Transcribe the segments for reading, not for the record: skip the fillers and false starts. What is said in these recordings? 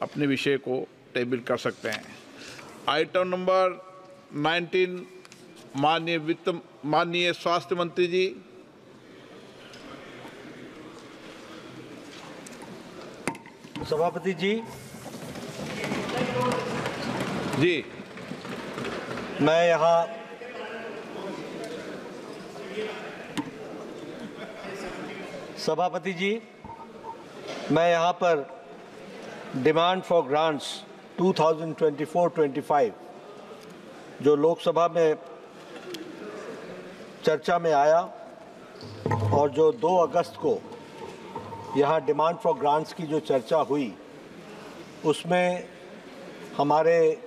अपने विषय को टेबल कर सकते हैं। आइटम नंबर 19 माननीय स्वास्थ्य मंत्री जी। सभापति जी, मैं यहाँ पर डिमांड फॉर ग्रांट्स 2024-25 जो लोकसभा में चर्चा में आया और जो 2 अगस्त को यहाँ डिमांड फॉर ग्रांट्स की जो चर्चा हुई, उसमें हमारे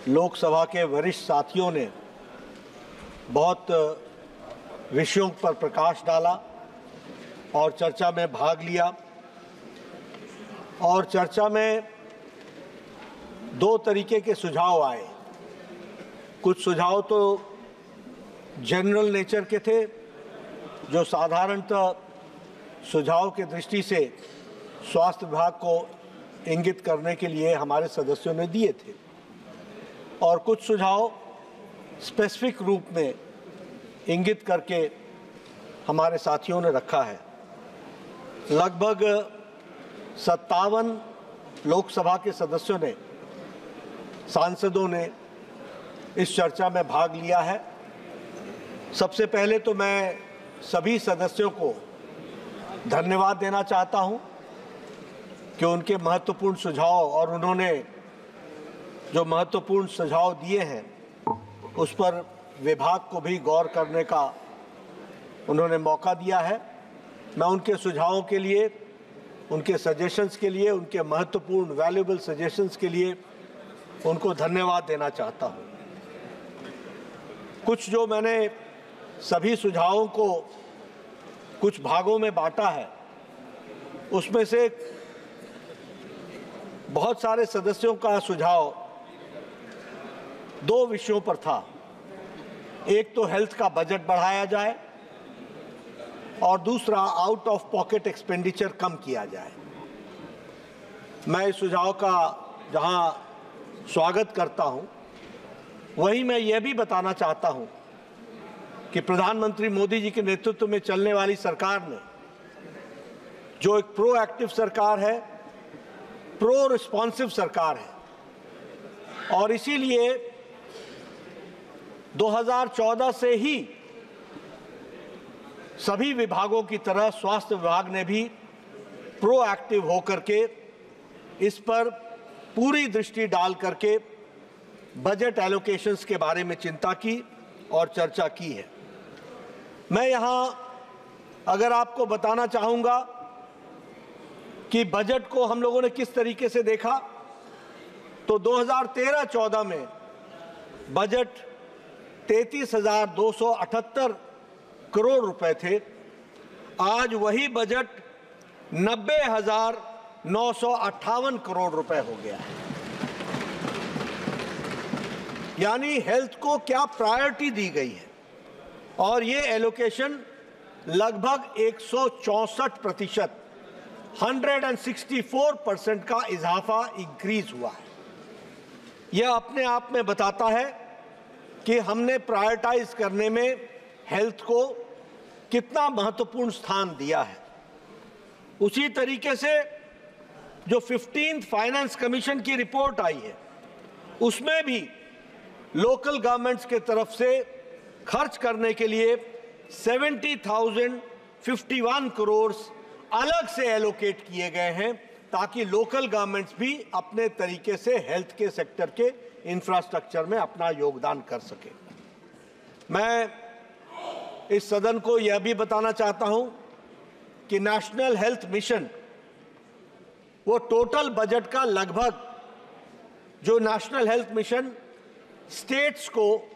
लोकसभा के वरिष्ठ साथियों ने बहुत विषयों पर प्रकाश डाला और चर्चा में भाग लिया। और चर्चा में 2 तरीके के सुझाव आए। कुछ सुझाव तो जनरल नेचर के थे, जो साधारणतः सुझाव के दृष्टि से स्वास्थ्य विभाग को इंगित करने के लिए हमारे सदस्यों ने दिए थे, और कुछ सुझाव स्पेसिफिक रूप में इंगित करके हमारे साथियों ने रखा है। लगभग 57 लोकसभा के सदस्यों ने, सांसदों ने इस चर्चा में भाग लिया है। सबसे पहले तो मैं सभी सदस्यों को धन्यवाद देना चाहता हूं कि उनके महत्वपूर्ण सुझाव और उन्होंने जो महत्वपूर्ण सुझाव दिए हैं उस पर विभाग को भी गौर करने का उन्होंने मौका दिया है। मैं उनके सुझावों के लिए, उनके सजेशंस के लिए, उनके महत्वपूर्ण वैल्यूएबल सजेशंस के लिए उनको धन्यवाद देना चाहता हूं। कुछ जो मैंने सभी सुझावों को कुछ भागों में बांटा है, उसमें से बहुत सारे सदस्यों का सुझाव 2 विषयों पर था। एक तो हेल्थ का बजट बढ़ाया जाए और दूसरा आउट ऑफ पॉकेट एक्सपेंडिचर कम किया जाए। मैं इस सुझाव का जहां स्वागत करता हूं, वहीं मैं यह भी बताना चाहता हूं कि प्रधानमंत्री मोदी जी के नेतृत्व में चलने वाली सरकार ने, जो एक प्रोएक्टिव सरकार है, प्रो रिस्पॉन्सिव सरकार है, और इसीलिए 2014 से ही सभी विभागों की तरह स्वास्थ्य विभाग ने भी प्रोएक्टिव होकर के इस पर पूरी दृष्टि डाल करके बजट एलोकेशंस के बारे में चिंता की और चर्चा की है। मैं यहां अगर आपको बताना चाहूंगा कि बजट को हम लोगों ने किस तरीके से देखा, तो 2013-14 में बजट 33,278 करोड़ रुपए थे। आज वही बजट 90,958 करोड़ रुपए हो गया है। यानी हेल्थ को क्या प्रायोरिटी दी गई है, और ये एलोकेशन लगभग 164%, 164% का इजाफा इंक्रीज हुआ है। यह अपने आप में बताता है कि हमने प्रायोरिटाइज करने में हेल्थ को कितना महत्वपूर्ण स्थान दिया है। उसी तरीके से जो 15th फाइनेंस कमीशन की रिपोर्ट आई है, उसमें भी लोकल गवर्नमेंट्स के तरफ से खर्च करने के लिए 70,051 करोड़ अलग से एलोकेट किए गए हैं, ताकि लोकल गवर्नमेंट्स भी अपने तरीके से हेल्थ के सेक्टर के इंफ्रास्ट्रक्चर में अपना योगदान कर सके। मैं इस सदन को यह भी बताना चाहता हूं कि नेशनल हेल्थ मिशन, वो टोटल बजट का लगभग, जो नेशनल हेल्थ मिशन स्टेट्स को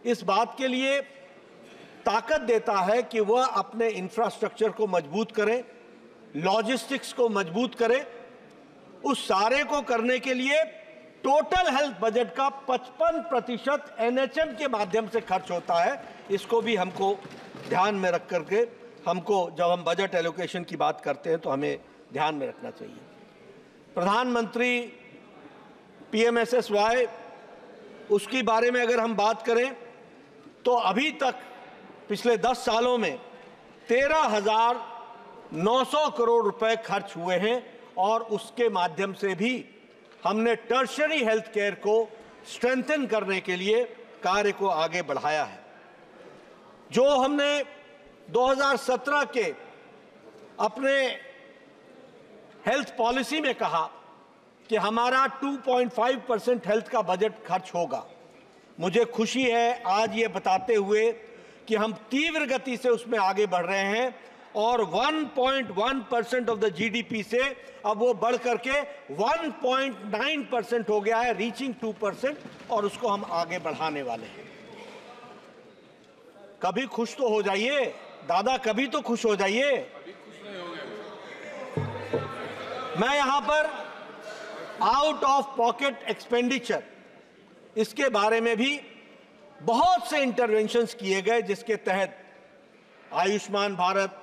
इस बात के लिए ताकत देता है कि वह अपने इंफ्रास्ट्रक्चर को मजबूत करें, लॉजिस्टिक्स को मजबूत करें, उस सारे को करने के लिए टोटल हेल्थ बजट का 55% एनएचएम के माध्यम से खर्च होता है। इसको भी हमको ध्यान में रख करके, हमको जब हम बजट एलोकेशन की बात करते हैं तो हमें ध्यान में रखना चाहिए। प्रधानमंत्री PMSSY, उसकी बारे में अगर हम बात करें तो अभी तक पिछले 10 सालों में 13,900 करोड़ रुपए खर्च हुए हैं और उसके माध्यम से भी हमने टर्शरी हेल्थ केयर को स्ट्रेंथन करने के लिए कार्य को आगे बढ़ाया है। जो हमने 2017 के अपने हेल्थ पॉलिसी में कहा कि हमारा 2.5% हेल्थ का बजट खर्च होगा, मुझे खुशी है आज ये बताते हुए कि हम तीव्र गति से उसमें आगे बढ़ रहे हैं और 1.1% ऑफ द GDP से अब वो बढ़ करके 1.9% हो गया है, रीचिंग 2%, और उसको हम आगे बढ़ाने वाले हैं। कभी खुश तो हो जाइए दादा, कभी तो खुश हो जाइए। मैं यहां पर आउट ऑफ पॉकेट एक्सपेंडिचर, इसके बारे में भी बहुत से इंटरवेंशंस किए गए जिसके तहत Ayushman Bharat,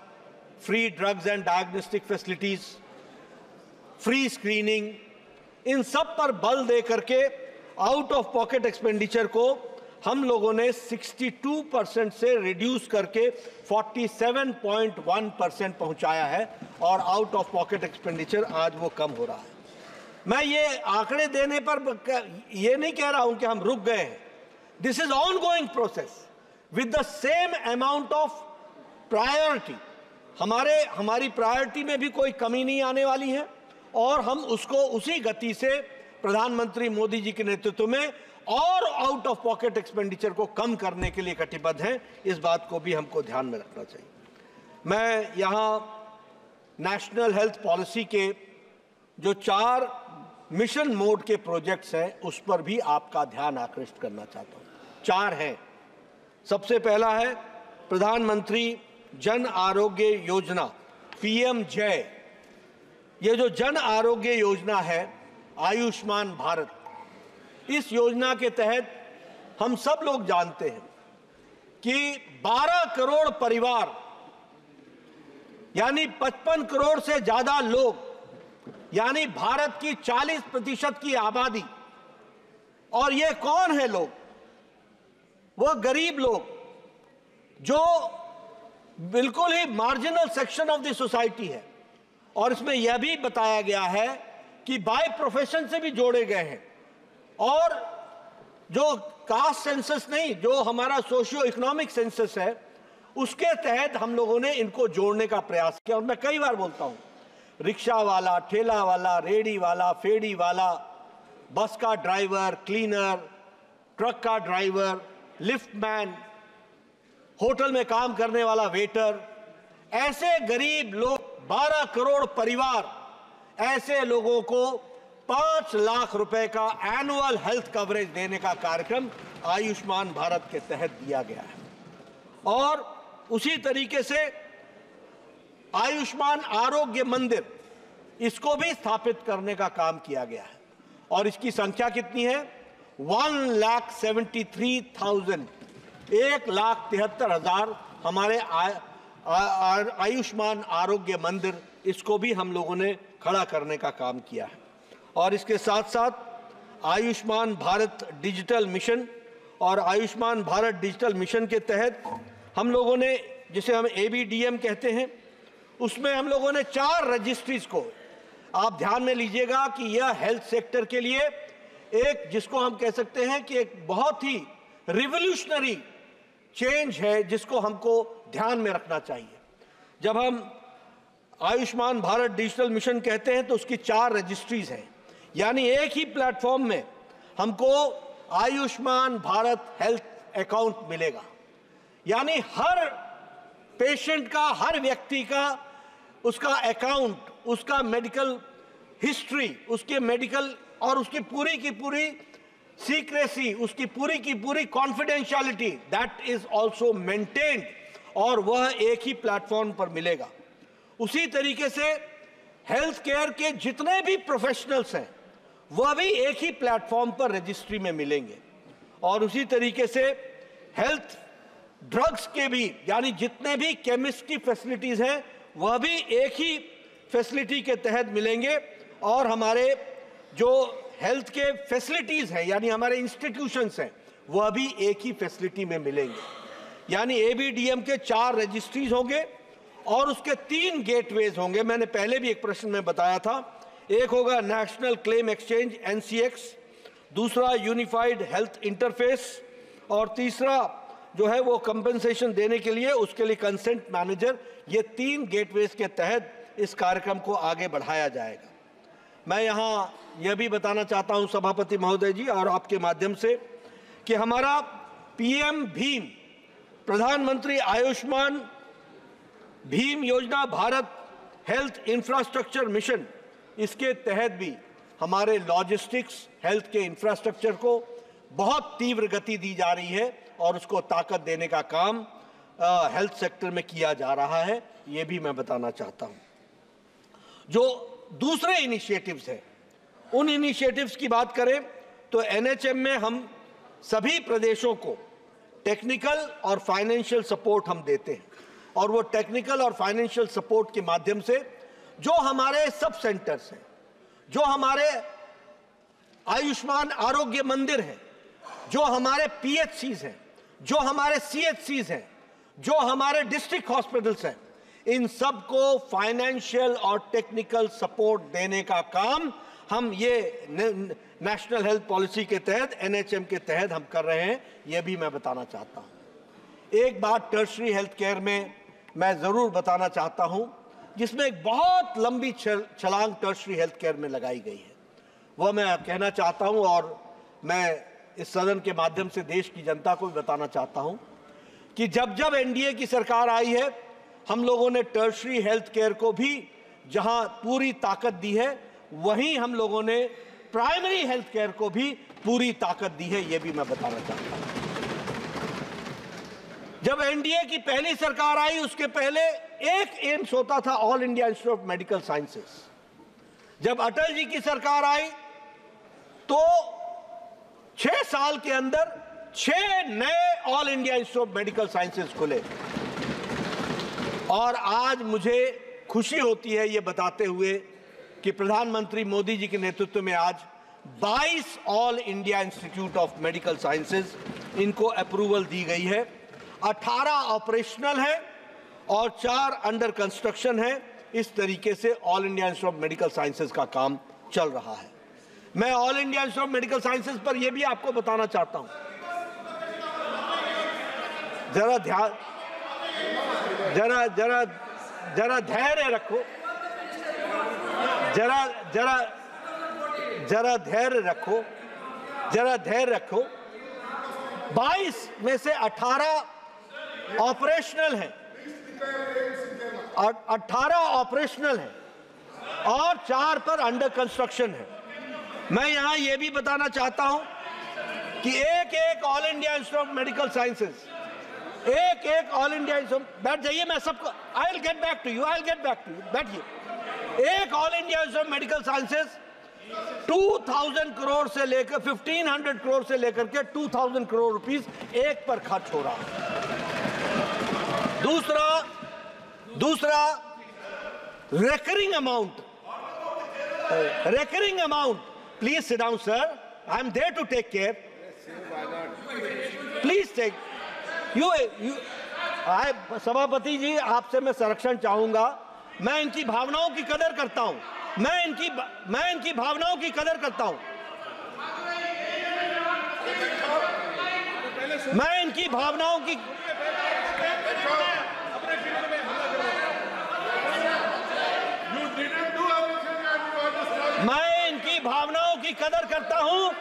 free drugs and diagnostic facilities, free screening, इन सब पर बल दे करके आउट ऑफ पॉकेट एक्सपेंडिचर को हम लोगों ने 62% से रिड्यूस करके 47.1% पहुंचाया है और आउट ऑफ पॉकेट एक्सपेंडिचर आज वो कम हो रहा है। मैं ये आंकड़े देने पर ये नहीं कह रहा हूं कि हम रुक गए हैं। This is ongoing process with the same amount of priority. हमारी प्रायोरिटी में भी कोई कमी नहीं आने वाली है और हम उसको उसी गति से प्रधानमंत्री मोदी जी के नेतृत्व में और आउट ऑफ पॉकेट एक्सपेंडिचर को कम करने के लिए कटिबद्ध हैं। इस बात को भी हमको ध्यान में रखना चाहिए। मैं यहाँ नेशनल हेल्थ पॉलिसी के जो 4 मिशन मोड के प्रोजेक्ट्स हैं उस पर भी आपका ध्यान आकृष्ट करना चाहता हूँ। 4 हैं। सबसे पहला है प्रधानमंत्री जन आरोग्य योजना, PM-जय। ये जो जन आरोग्य योजना है, आयुष्मान भारत, इस योजना के तहत हम सब लोग जानते हैं कि 12 करोड़ परिवार यानी 55 करोड़ से ज्यादा लोग, यानी भारत की 40% की आबादी, और ये कौन है लोग? वो गरीब लोग जो बिल्कुल ही marginal section of the society है। और इसमें यह भी बताया गया है कि बाय प्रोफेशन से भी जोड़े गए हैं और जो कास्ट सेंसस नहीं, जो हमारा सोशियो इकोनॉमिक सेंसस है, उसके तहत हम लोगों ने इनको जोड़ने का प्रयास किया। और मैं कई बार बोलता हूं, रिक्शा वाला, ठेला वाला, रेडी वाला, फेडी वाला, बस का ड्राइवर, क्लीनर, ट्रक का ड्राइवर, लिफ्ट मैन, होटल में काम करने वाला वेटर, ऐसे गरीब लोग, 12 करोड़ परिवार, ऐसे लोगों को 5 लाख रुपए का एनुअल हेल्थ कवरेज देने का कार्यक्रम आयुष्मान भारत के तहत दिया गया है। और उसी तरीके से आयुष्मान आरोग्य मंदिर, इसको भी स्थापित करने का काम किया गया है और इसकी संख्या कितनी है? 1,73,000, 1,73,000 हमारे आयुष्मान आरोग्य मंदिर, इसको भी हम लोगों ने खड़ा करने का काम किया है। और इसके साथ साथ आयुष्मान भारत डिजिटल मिशन और आयुष्मान भारत डिजिटल मिशन के तहत हम लोगों ने, जिसे हम ABDM कहते हैं, उसमें हम लोगों ने 4 रजिस्ट्रीज को, आप ध्यान में लीजिएगा कि यह हेल्थ सेक्टर के लिए एक, जिसको हम कह सकते हैं कि एक बहुत ही रिवोल्यूशनरी चेंज है जिसको हमको ध्यान में रखना चाहिए। जब हम आयुष्मान भारत डिजिटल मिशन कहते हैं तो उसकी 4 रजिस्ट्रीज हैं, यानी एक ही प्लेटफॉर्म में हमको आयुष्मान भारत हेल्थ अकाउंट मिलेगा। यानी हर पेशेंट का, हर व्यक्ति का, उसका अकाउंट, उसका मेडिकल हिस्ट्री, उसके मेडिकल और उसकी पूरी की पूरी सीक्रेसी, उसकी पूरी की पूरी confidentiality, that is also maintained, और वह एक ही प्लेटफॉर्म पर मिलेगा। उसी तरीके से हेल्थ केयर के जितने भी प्रोफेशनल्स हैं वह भी एक ही प्लेटफॉर्म पर रजिस्ट्री में मिलेंगे। और उसी तरीके से हेल्थ ड्रग्स के भी, यानी जितने भी केमिस्ट की फैसिलिटीज हैं वह भी एक ही फैसिलिटी के तहत मिलेंगे। और हमारे जो हेल्थ के फैसिलिटीज़ हैं, यानी हमारे इंस्टीट्यूशंस हैं, वह भी एक ही फैसिलिटी में मिलेंगे। यानी ABDM के 4 रजिस्ट्रीज होंगे और उसके 3 गेटवेज होंगे। मैंने पहले भी एक प्रश्न में बताया था, एक होगा नेशनल क्लेम एक्सचेंज NCX, दूसरा यूनिफाइड हेल्थ इंटरफेस, और तीसरा जो है वो कंपनसेशन देने के लिए उसके लिए कंसेंट मैनेजर। ये 3 गेटवेज के तहत इस कार्यक्रम को आगे बढ़ाया जाएगा। मैं यहाँ यह भी बताना चाहता हूँ सभापति महोदय जी और आपके माध्यम से कि हमारा PM भीम, प्रधानमंत्री आयुष्मान भीम योजना, भारत हेल्थ इंफ्रास्ट्रक्चर मिशन, इसके तहत भी हमारे लॉजिस्टिक्स हेल्थ के इंफ्रास्ट्रक्चर को बहुत तीव्र गति दी जा रही है और उसको ताकत देने का काम हेल्थ सेक्टर में किया जा रहा है। ये भी मैं बताना चाहता हूँ। जो दूसरे इनिशिएटिव्स हैं, उन इनिशिएटिव्स की बात करें तो NHM में हम सभी प्रदेशों को टेक्निकल और फाइनेंशियल सपोर्ट हम देते हैं, और वो टेक्निकल और फाइनेंशियल सपोर्ट के माध्यम से जो हमारे सब सेंटर्स हैं, जो हमारे आयुष्मान आरोग्य मंदिर हैं, जो हमारे PHCs हैं, जो हमारे CHCs हैं, जो हमारे डिस्ट्रिक्ट हॉस्पिटल्स हैं, इन सबको फाइनेंशियल और टेक्निकल सपोर्ट देने का काम हम ये नेशनल हेल्थ पॉलिसी के तहत NHM के तहत हम कर रहे हैं। ये भी मैं बताना चाहता हूँ। एक बात टर्शरी हेल्थ केयर में मैं ज़रूर बताना चाहता हूँ, जिसमें एक बहुत लंबी छलांग टर्शरी हेल्थ केयर में लगाई गई है, वह मैं कहना चाहता हूँ और मैं इस सदन के माध्यम से देश की जनता को भी बताना चाहता हूँ कि जब जब NDA की सरकार आई है, हम लोगों ने टर्शरी हेल्थ केयर को भी जहां पूरी ताकत दी है, वहीं हम लोगों ने प्राइमरी हेल्थ केयर को भी पूरी ताकत दी है। यह भी मैं बताना चाहता हूं। जब NDA की पहली सरकार आई, उसके पहले एक एम्स होता था, all India Institute of medical sciences. जब अटल जी की सरकार आई तो 6 साल के अंदर 6 नए all India Institute of medical sciences खुले। और आज मुझे खुशी होती है ये बताते हुए कि प्रधानमंत्री मोदी जी के नेतृत्व में आज 22 all India Institute of Medical sciences इनको अप्रूवल दी गई है। 18 ऑपरेशनल है और 4 अंडर कंस्ट्रक्शन है। इस तरीके से all India Institute of Medical sciences का काम चल रहा है। मैं all India Institute of Medical sciences पर यह भी आपको बताना चाहता हूं, जरा धैर्य रखो, जरा धैर्य रखो। 22 में से 18 ऑपरेशनल हैं, 18 ऑपरेशनल हैं और 4 पर अंडर कंस्ट्रक्शन है। मैं यहां यह भी बताना चाहता हूं कि एक All India Institute of Medical Sciences, एक ऑल इंडिया, बैठ जाइए, मैं सबको, I will get back to you, बैठिए। एक All India Institute of Medical Sciences 2000 crore से लेकर 1500 करोड़ से लेकर के 2000 करोड़ रुपीस एक पर खर्च हो रहा है। दूसरा recurring amount, please sit down sir, I am there to take care, please take सभापति जी, आपसे मैं संरक्षण चाहूंगा। मैं इनकी भावनाओं की कदर करता हूं, मैं इनकी भावनाओं की कदर करता हूं, मैं इनकी भावनाओं की कदर करता हूं,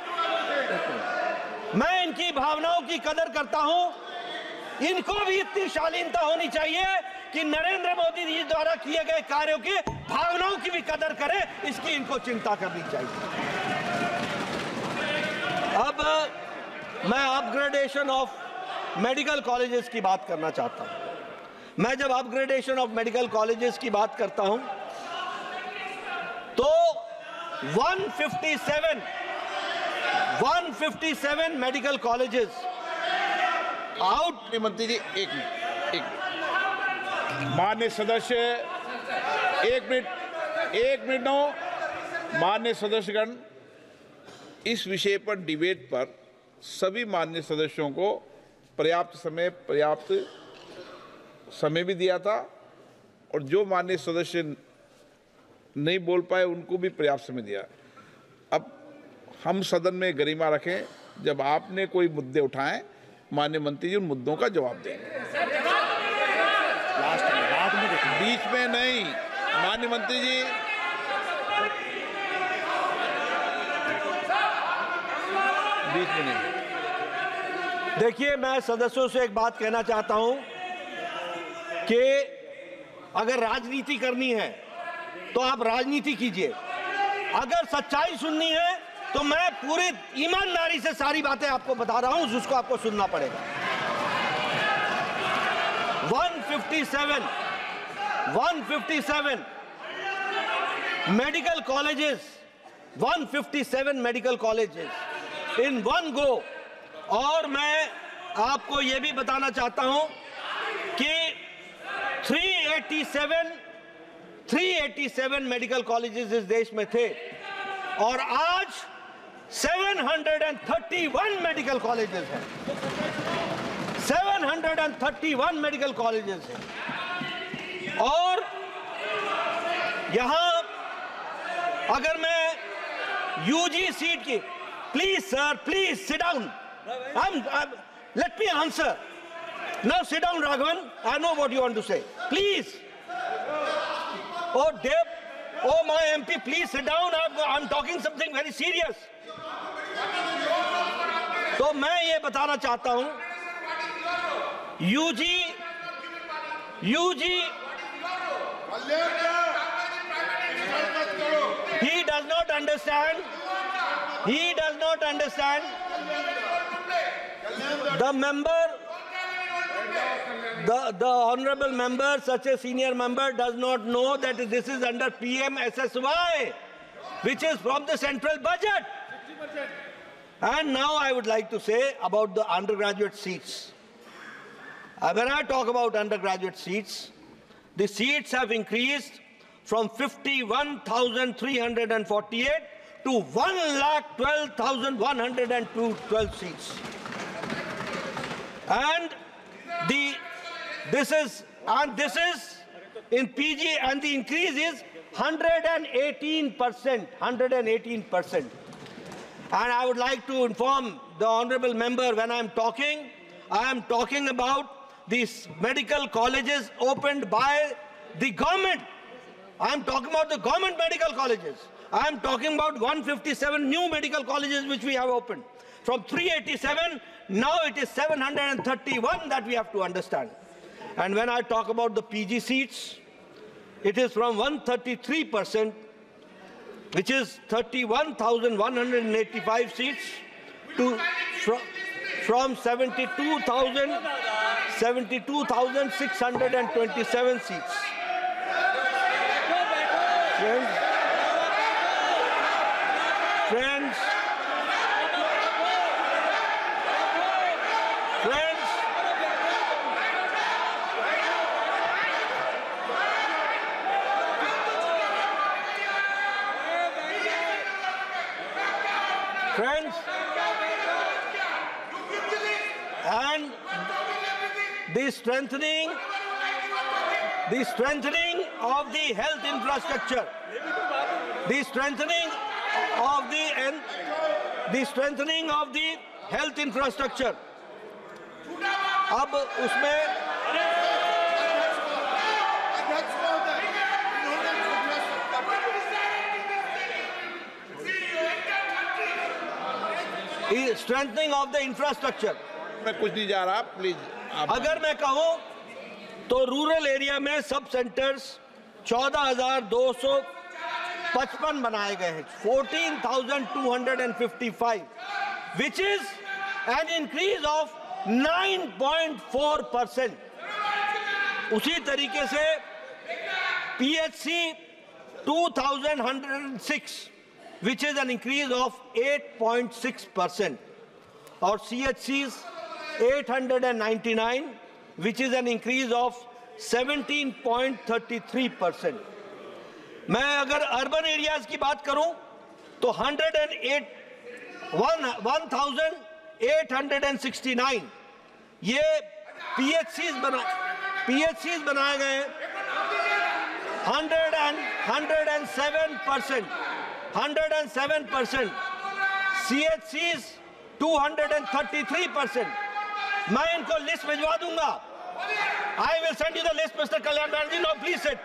मैं इनकी भावनाओं की कदर करता हूं। इनको भी इतनी शालीनता होनी चाहिए कि नरेंद्र मोदी जी द्वारा किए गए कार्यों की भावनाओं की भी कदर करें, इसकी इनको चिंता करनी चाहिए। अब मैं अपग्रेडेशन ऑफ मेडिकल कॉलेजेस की बात करना चाहता हूं। मैं जब अपग्रेडेशन ऑफ मेडिकल कॉलेजेस की बात करता हूं तो 157 मेडिकल कॉलेजेस आउट। मंत्री जी एक मिनट, माननीय सदस्य, एक मिनट नो, माननीय सदस्यगण, इस विषय पर डिबेट पर सभी माननीय सदस्यों को पर्याप्त समय भी दिया था और जो माननीय सदस्य नहीं बोल पाए उनको भी पर्याप्त समय दिया। अब हम सदन में गरिमा रखें, जब आपने कोई मुद्दे उठाएं माननीय मंत्री जी उन मुद्दों का जवाब देंगे। बीच में नहीं, माननीय मंत्री जी। बीच में नहीं। देखिए, मैं सदस्यों से एक बात कहना चाहता हूं कि अगर राजनीति करनी है तो आप राजनीति कीजिए, अगर सच्चाई सुननी है तो मैं पूरी ईमानदारी से सारी बातें आपको बता रहा हूं, जिसको आपको सुनना पड़ेगा। 157 medical colleges, 157 medical colleges in one go. और मैं आपको यह भी बताना चाहता हूं कि 387 मेडिकल कॉलेजेस इस देश में थे और आज 731 मेडिकल कॉलेजेस हैं। 731 मेडिकल कॉलेजेस हैं। और यहां अगर मैं यूजी सीट की, please sir, please sit down, let me answer. Now sit down, Raghavan. I know what you want to say. Please. Oh, Deb. Oh, my MP, please sit down. I'm talking something very serious. तो मैं ये बताना चाहता हूं, UG he does not understand. The honorable member, such a senior member, does not know that this is under PMSSY, which is from the central budget. And now I would like to say about the undergraduate seats. When I talk about undergraduate seats, the seats have increased from 51,348 to 1,12,112 seats. And this is in PG, and the increase is 118%. 118%. And I would like to inform the honorable member, when I am talking about these medical colleges opened by the government. I am talking about the government medical colleges. I am talking about 157 new medical colleges which we have opened. From 387, now it is 731 that we have to understand. And when I talk about the PG seats, it is from 133%, which is 31,185 seats, to from 72,627 seats. Friends, and the strengthening of the health infrastructure, the strengthening of the health infrastructure. अब उसमें strengthening of the infrastructure. मैं कुछ नहीं जा रहा, please. अगर मैं कहूं तो रूरल एरिया में सब सेंटर्स 14,255 बनाए गए हैं, 14,255, which is an increase of 9.4%. उसी तरीके से PHC 2,106, which is an increase of 8.6%, और CHCs 899, which is an increase of 17.33%. मैं अगर अर्बन एरियाज की बात करूं तो 1869 ये पीएचसीज बनाए गए। 107%, CHCs 233%। मैं इनको लिस्ट भिजवा दूंगा। I will send you the list, Mr. Kalyan Banerjee. Now please sit.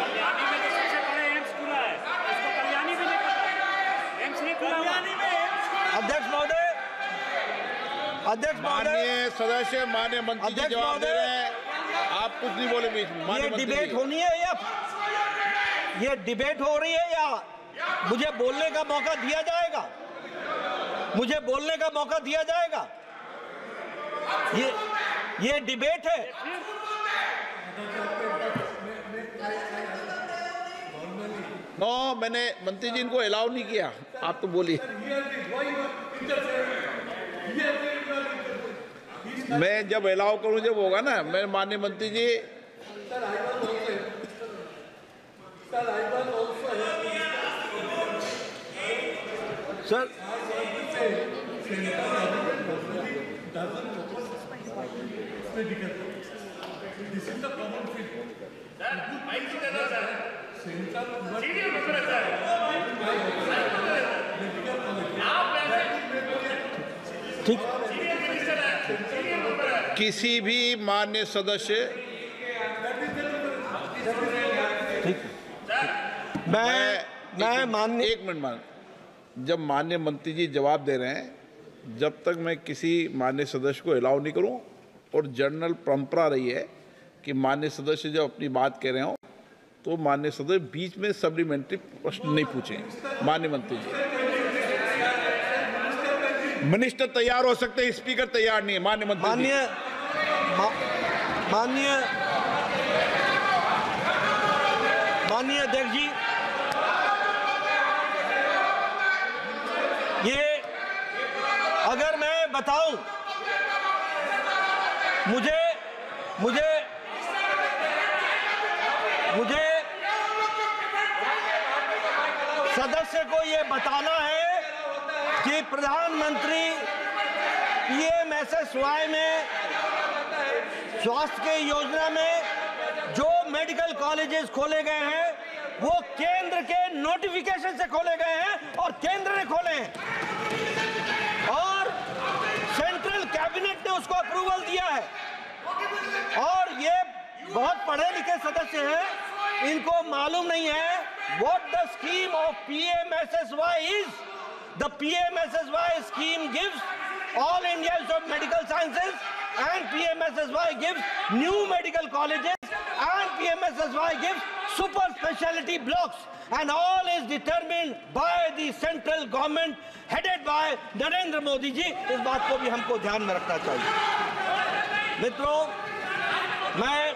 Kalyani में तो सबसे बड़े एम्स खुला है, इसको कल्याणी भी नहीं पता है, एम्स नहीं खुला। अध्यक्ष महोदय, माननीय सदस्य, माननीय मंत्री जी जवाब दे रहे हैं, आप कुछ नहीं बोले बीच में। ये डिबेट होनी है या ये डिबेट हो रही है या मुझे बोलने का मौका दिया जाएगा? मुझे बोलने का मौका दिया जाएगा? ये डिबेट है। नो, मैंने मंत्री जी इनको अलाउ नहीं किया, आप तो बोलिए। मैं जब अलाउ करूं जब होगा ना। मैं माननीय मंत्री जी, सर ठीक, किसी भी माननीय सदस्य, ठीक, मैं माननीय, एक मिनट मान, जब माननीय मंत्री जी जवाब दे रहे हैं, जब तक मैं किसी माननीय सदस्य को अलाउ नहीं करूं, और जनरल परंपरा रही है कि माननीय सदस्य जब अपनी बात कह रहे हो तो माननीय सदस्य बीच में सप्लीमेंट्री प्रश्न नहीं पूछें। माननीय मंत्री जी, मिनिस्टर तैयार हो सकते हैं, स्पीकर तैयार नहीं है। माननीय मंत्री, माननीय अध्यक्ष जी, ये अगर मैं बताऊं, मुझे सदस्य को ये बताना है कि प्रधानमंत्री पीएमएसएसवाई में स्वास्थ्य के योजना में जो मेडिकल कॉलेजेस खोले गए हैं वो केंद्र के नोटिफिकेशन से खोले गए हैं और केंद्र ने खोले हैं और सेंट्रल कैबिनेट ने उसको अप्रूवल दिया है। और ये बहुत पढ़े लिखे सदस्य हैं, इनको मालूम नहीं है what the scheme of PMSSY is. The PMSSY scheme gives all India Institute of Medical Sciences and PMSSY gives new medical colleges and PMSSY gives super specialty blocks and all is determined by the central government headed by Narendra Modi ji. इस बात को भी हमको ध्यान में रखना चाहिए। मित्रों, मैं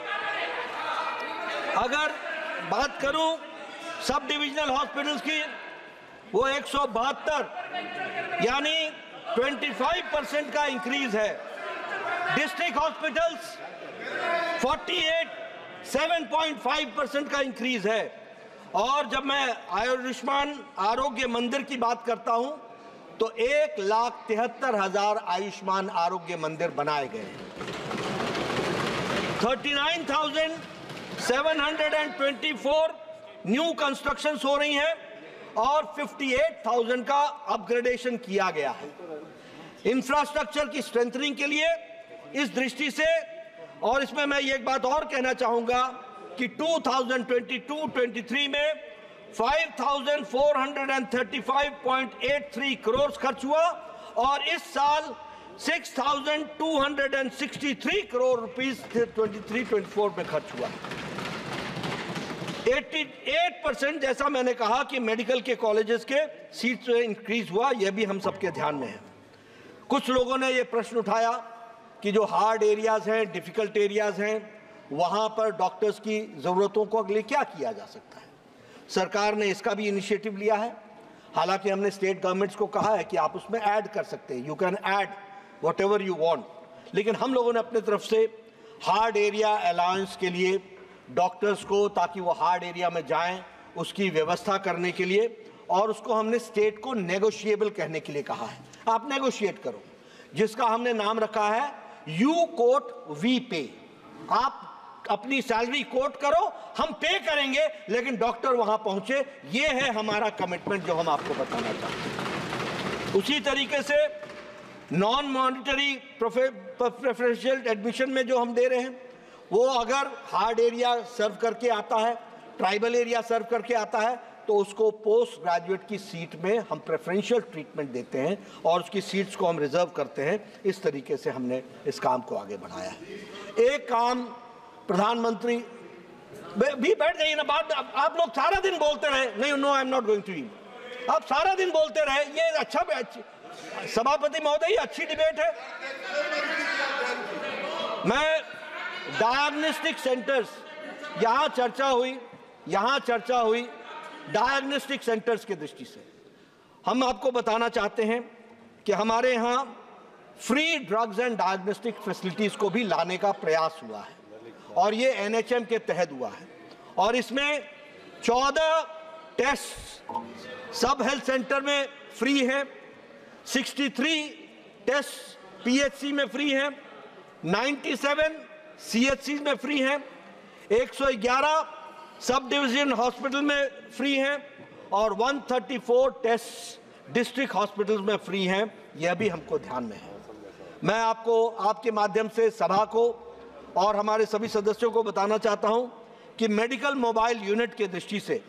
अगर बात करूं सब डिविजनल हॉस्पिटल्स की, वो 172 यानी 25% का इंक्रीज है। डिस्ट्रिक्ट हॉस्पिटल्स 48 7.5% का इंक्रीज है। और जब मैं आयुष्मान आरोग्य मंदिर की बात करता हूं तो 1,73,000 आयुष्मान आरोग्य मंदिर बनाए गए। 39,724 न्यू कंस्ट्रक्शंस हो रही हैं और 58,000 का अपग्रेडेशन किया गया है। इंफ्रास्ट्रक्चर की स्ट्रेंथनिंग के लिए इस दृष्टि से, और इसमें मैं एक बात और कहना चाहूंगा कि 2022-23 में 5,435.83 करोड़ खर्च हुआ और इस साल 6,263 करोड़ रुपीस 23-24 में खर्च हुआ। 88% जैसा मैंने कहा कि मेडिकल के कॉलेजेस के सीट्स में इंक्रीज हुआ, यह भी हम सबके ध्यान में है। कुछ लोगों ने यह प्रश्न उठाया कि जो हार्ड एरियाज हैं, डिफिकल्ट एरियाज हैं, वहां पर डॉक्टर्स की जरूरतों को अगले क्या किया जा सकता है। सरकार ने इसका भी इनिशिएटिव लिया है। हालांकि हमने स्टेट गवर्नमेंट्स को कहा है कि आप उसमें ऐड कर सकते हैं, you can add whatever you want, लेकिन हम लोगों ने अपने तरफ से हार्ड एरिया अलाउंस के लिए डॉक्टर्स को, ताकि वो हार्ड एरिया में जाएं, उसकी व्यवस्था करने के लिए, और उसको हमने स्टेट को नेगोशिएबल कहने के लिए कहा है। आप नेगोशिएट करो, जिसका हमने नाम रखा है यू कोट वी पे। आप अपनी सैलरी कोट करो, हम पे करेंगे, लेकिन डॉक्टर वहां पहुंचे। ये है हमारा कमिटमेंट जो हम आपको बताना चाहते हैं। उसी तरीके से नॉन मॉनिटरी प्रेफरेंशियल एडमिशन में जो हम दे रहे हैं, वो अगर हार्ड एरिया सर्व करके आता है, ट्राइबल एरिया सर्व करके आता है, तो उसको पोस्ट ग्रेजुएट की सीट में हम प्रेफरेंशियल ट्रीटमेंट देते हैं और उसकी सीट्स को हम रिजर्व करते हैं। इस तरीके से हमने इस काम को आगे बढ़ाया है। एक काम प्रधानमंत्री भी बैठ जाइए ना, बात आप लोग सारा दिन बोलते रहे। नहीं, no, I am not going to you. आप सारा दिन बोलते रहे, ये अच्छा सभापति महोदय, अच्छी डिबेट है। मैं डायग्नोस्टिक सेंटर्स, यहां चर्चा हुई डायग्नोस्टिक सेंटर्स की दृष्टि से। हम आपको बताना चाहते हैं कि हमारे यहां free drugs and diagnostic facilities को भी लाने का प्रयास हुआ है, और ये एनएचएम के तहत हुआ है। और इसमें 14 टेस्ट सब हेल्थ सेंटर में फ्री है, 63 टेस्ट पीएचसी में फ्री है, 97 सीएचसी में फ्री है, 111 सब डिवीजन हॉस्पिटल में फ्री हैं, और 134 टेस्ट डिस्ट्रिक्ट हॉस्पिटल्स में फ्री हैं। यह भी हमको ध्यान में है। मैं आपको, आपके माध्यम से सभा को और हमारे सभी सदस्यों को बताना चाहता हूं कि मेडिकल मोबाइल यूनिट की दृष्टि से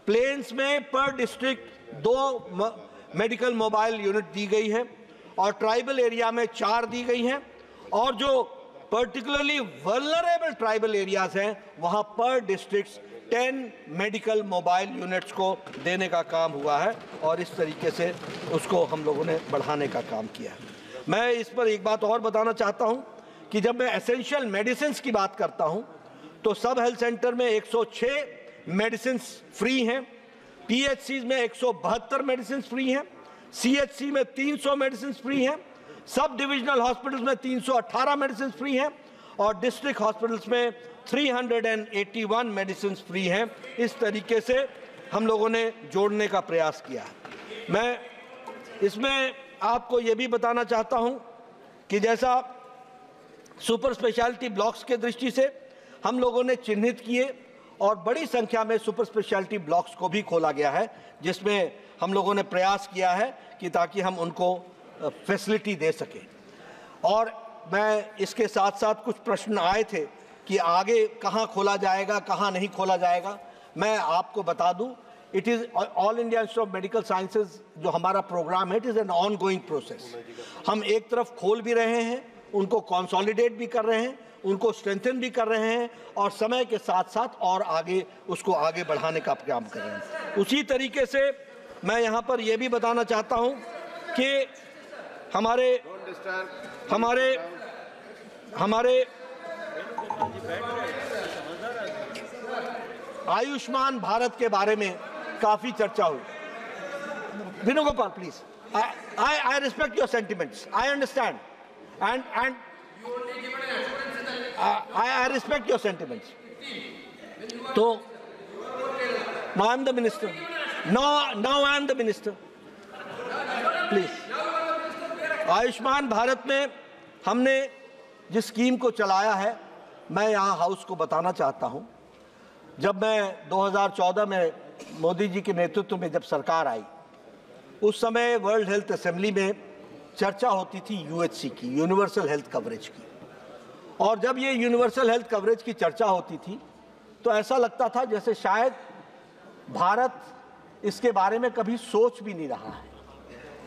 प्लेन्स में पर डिस्ट्रिक्ट 2 मेडिकल मोबाइल यूनिट दी गई है, और ट्राइबल एरिया में 4 दी गई हैं, और जो पर्टिकुलरली वल्नरेबल ट्राइबल एरियाज हैं, वहां पर डिस्ट्रिक्ट्स 10 मेडिकल मोबाइल यूनिट्स को देने का काम हुआ है, और इस तरीके से उसको हम लोगों ने बढ़ाने का काम किया है। मैं इस पर एक बात और बताना चाहता हूं कि जब मैं एसेंशियल मेडिसिन की बात करता हूं, तो सब हेल्थ सेंटर में 106 मेडिसिन फ्री हैं, पीएचसी में 172 मेडिसिन फ्री हैं, सीएचसी में 300 मेडिसिन फ्री हैं, सब डिविजनल हॉस्पिटल्स में 318 मेडिसिन फ्री हैं, और डिस्ट्रिक्ट हॉस्पिटल्स में 381 मेडिसिन फ्री हैं। इस तरीके से हम लोगों ने जोड़ने का प्रयास किया है। मैं इसमें आपको ये भी बताना चाहता हूं कि जैसा सुपर स्पेशलिटी ब्लॉक्स के दृष्टि से हम लोगों ने चिन्हित किए, और बड़ी संख्या में सुपर स्पेशलिटी ब्लॉक्स को भी खोला गया है, जिसमें हम लोगों ने प्रयास किया है कि ताकि हम उनको फैसिलिटी दे सकें। और मैं इसके साथ साथ कुछ प्रश्न आए थे कि आगे कहाँ खोला जाएगा, कहाँ नहीं खोला जाएगा। मैं आपको बता दूं, it is all India Institute of Medical sciences जो हमारा प्रोग्राम है, it is an on going process. हम एक तरफ खोल भी रहे हैं, उनको कंसोलिडेट भी कर रहे हैं, उनको स्ट्रेंथन भी कर रहे हैं, और समय के साथ साथ और आगे उसको आगे बढ़ाने का काम कर रहे हैं। उसी तरीके से मैं यहाँ पर यह भी बताना चाहता हूँ कि हमारे आयुष्मान भारत के बारे में काफी चर्चा हुई। Venugopal, please, I respect your sentiments. I understand, and I respect your sentiments. So now I am the minister. Now I am the minister. Please. Ayushman Bharat में हमने जिस स्कीम को चलाया है, मैं यहाँ हाउस को बताना चाहता हूँ। जब मैं 2014 में मोदी जी के नेतृत्व में जब सरकार आई, उस समय वर्ल्ड हेल्थ असेंबली में चर्चा होती थी यूएचसी की, यूनिवर्सल हेल्थ कवरेज की। और जब ये यूनिवर्सल हेल्थ कवरेज की चर्चा होती थी तो ऐसा लगता था जैसे शायद भारत इसके बारे में कभी सोच भी नहीं रहा है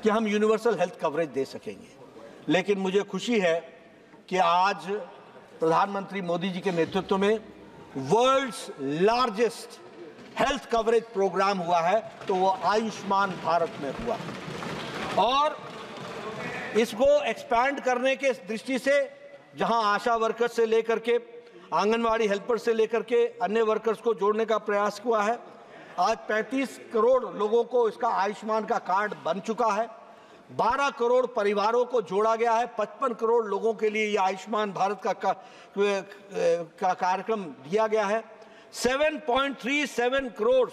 कि हम यूनिवर्सल हेल्थ कवरेज दे सकेंगे। लेकिन मुझे खुशी है कि आज प्रधानमंत्री मोदी जी के नेतृत्व में world's largest health coverage programme हुआ है, तो वो आयुष्मान भारत में हुआ। और इसको एक्सपैंड करने के दृष्टि से जहां आशा वर्कर्स से लेकर के आंगनवाड़ी हेल्पर से लेकर के अन्य वर्कर्स को जोड़ने का प्रयास हुआ है। आज 35 करोड़ लोगों को इसका आयुष्मान का कार्ड बन चुका है। 12 करोड़ परिवारों को जोड़ा गया है। 55 करोड़ लोगों के लिए यह आयुष्मान भारत का कार्यक्रम दिया गया है। 7.37 करोड़